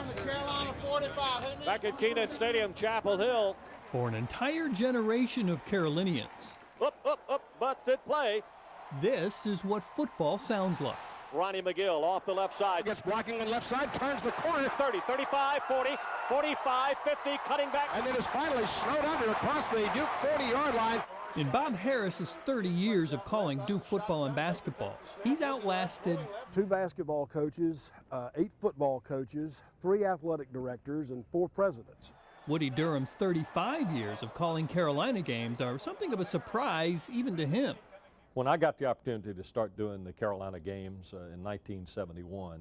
on the Carolina 45. Back at Keenan Stadium, Chapel Hill. For an entire generation of Carolinians, Busted play. this is what football sounds like. Ronnie McGill off the left side. Gets blocking on the left side, turns the corner. 30, 35, 40, 45, 50, cutting back. And then is finally snowed under across the Duke 40-yard line. In Bob Harris's 30 years of calling Duke football and basketball, he's outlasted 2 basketball coaches, 8 football coaches, 3 athletic directors, and 4 presidents. Woody Durham's 35 years of calling Carolina games are something of a surprise even to him. When I got the opportunity to start doing the Carolina games in 1971,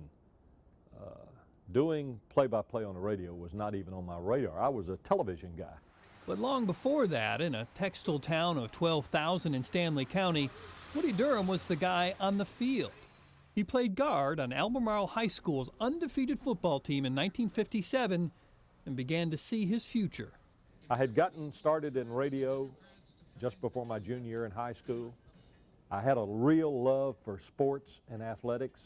doing play-by-play on the radio was not even on my radar. I was a television guy. But long before that, in a textile town of 12,000 in Stanley County, Woody Durham was the guy on the field. He played guard on Albemarle High School's undefeated football team in 1957 and began to see his future. I had gotten started in radio just before my junior year in high school. I had a real love for sports and athletics,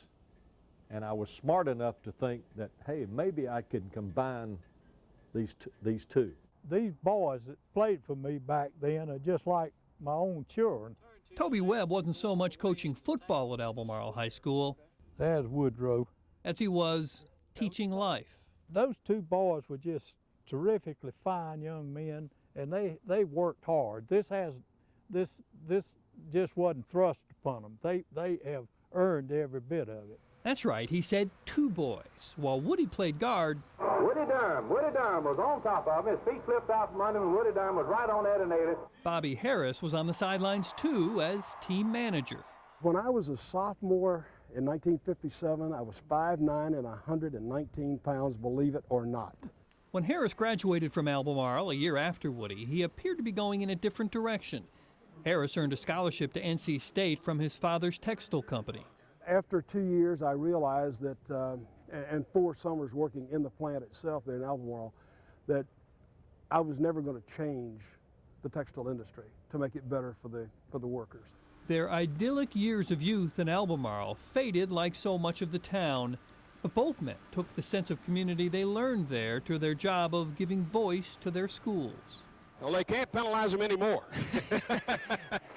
and I was smart enough to think that, hey, maybe I could combine these two. These boys that played for me back then are just like my own children. Toby Webb wasn't so much coaching football at Albemarle High School There's Woodrow. as he was teaching life. Those 2 boys were just terrifically fine young men, and they worked hard. This just wasn't thrust upon them. They have earned every bit of it. That's right, he said 2 boys. While Woody played guard, Woody Durham was on top of him. His feet flipped out from under him, and Woody Durham was right on that and nailed it. Bobby Harris was on the sidelines too as team manager. When I was a sophomore in 1957, I was 5'9" and 119 pounds, believe it or not. When Harris graduated from Albemarle a year after Woody, he appeared to be going in a different direction. Harris earned a scholarship to NC State from his father's textile company. After 2 years, I realized that, and 4 summers working in the plant itself there in Albemarle, that I was never going to change the textile industry to make it better for the workers. Their idyllic years of youth in Albemarle faded like so much of the town, but both men took the sense of community they learned there to their job of giving voice to their schools. Well, they can't penalize them anymore.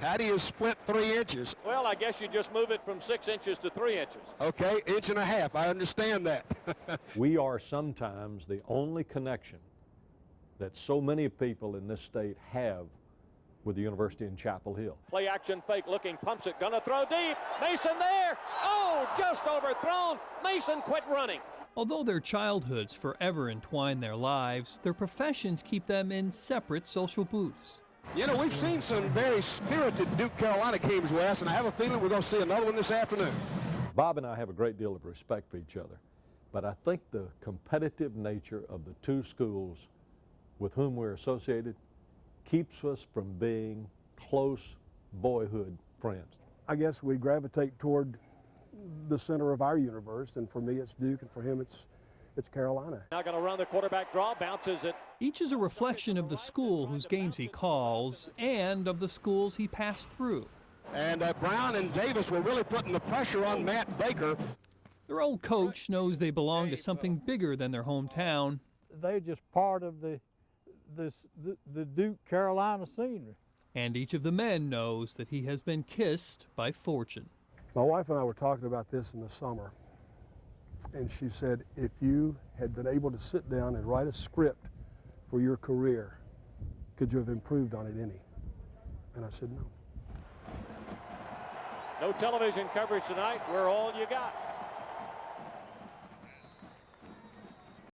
How do you split 3 inches? Well, I guess you just move it from 6 inches to 3 inches. Okay, 1.5 inches. I understand that. We are sometimes the only connection that so many people in this state have with the University in Chapel Hill. Play action fake looking, pumps it, gonna throw deep. Mason there. Oh, just overthrown. Mason quit running. Although their childhoods forever entwine their lives, their professions keep them in separate social booths. You know, we've seen some very spirited Duke Carolina games, Wes, and I have a feeling we're going to see another one this afternoon. Bob and I have a great deal of respect for each other, but I think the competitive nature of the 2 schools with whom we're associated keeps us from being close boyhood friends. I guess we gravitate toward the center of our universe, and for me it's Duke, and for him it's Carolina. Now going to run the quarterback draw, bounces it. Each is a reflection of the school whose games he calls and of the schools he passed through. And Brown and Davis were really putting the pressure on Matt Baker. Their old coach knows they belong to something bigger than their hometown. They're just part of the Duke Carolina scenery. And each of the men knows that he has been kissed by fortune. My wife and I were talking about this in the summer, and she said, if you had been able to sit down and write a script for your career, could you have improved on it any? And I said, no. No television coverage tonight. We're all you got.